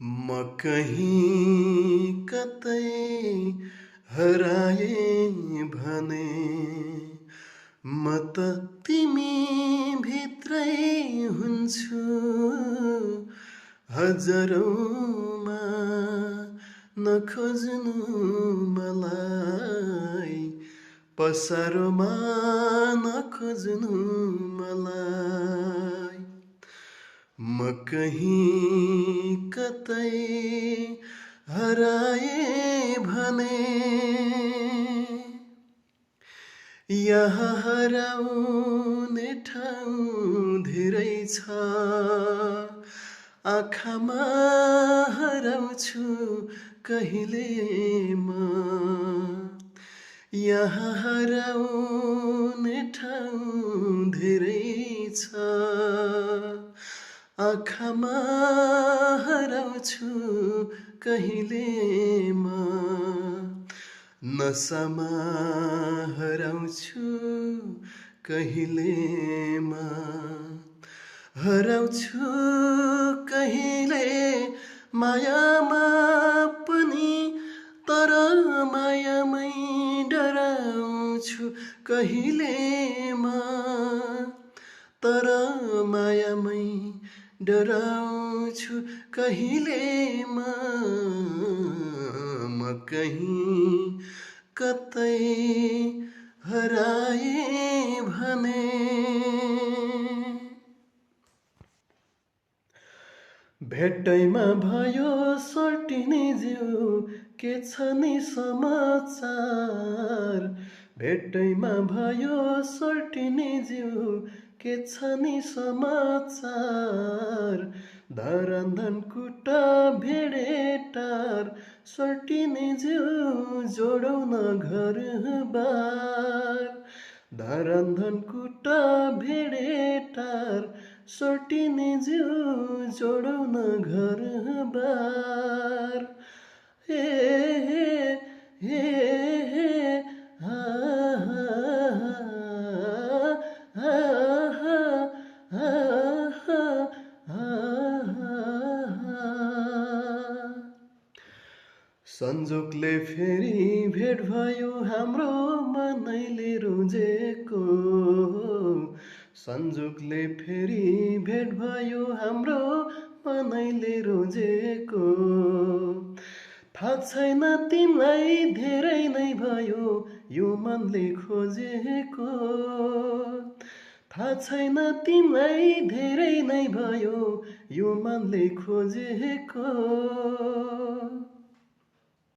म कहीं कतै हराए भने म त तिमी भित्रै हुन्छु हजारौँमा नखोज्नु मलाई पसारोमा नखोज्नु मलाई म कहीं कतै हराए भने यहाँ हराउने ठाउँ धेरै छ आँखामा हराउँछु कहिले म यहाँ हराउने ठाउँ धेरै छ आँखामा हराउँछु कहिले म नसामा हराउँछु कहिले म हराउँछु कहिले मायामा पनि तर मायामै डराउँछु कहिले म तर मायामै डराउँछु कहिले म कहीं कतै हराए भने भेटैमा भयो सटिने जिउ के छ नि समाचार भेटैमा भयो सटिने जिउ के छ नि समाचार धरान्धन कुटा भेडेटार सटिने जिउ जोडौँ न घरबार धरान्धन कुटा भेडेटार सटिने जिउ जोडौँ न घरबार हे हे हे हे हा हा हा हा हा हा संजोगले फेरि भेट भयो हाम्रो मनैले रोजेको संजोगले फेरि भेट भयो हाम्रो मनैले रोजेको थाहा छैन तिमीलाई धेरै नै भयो यो मनले खोजेको थाहा छैन तिमीलाई धेरै नै भयो यो मनले खोजेको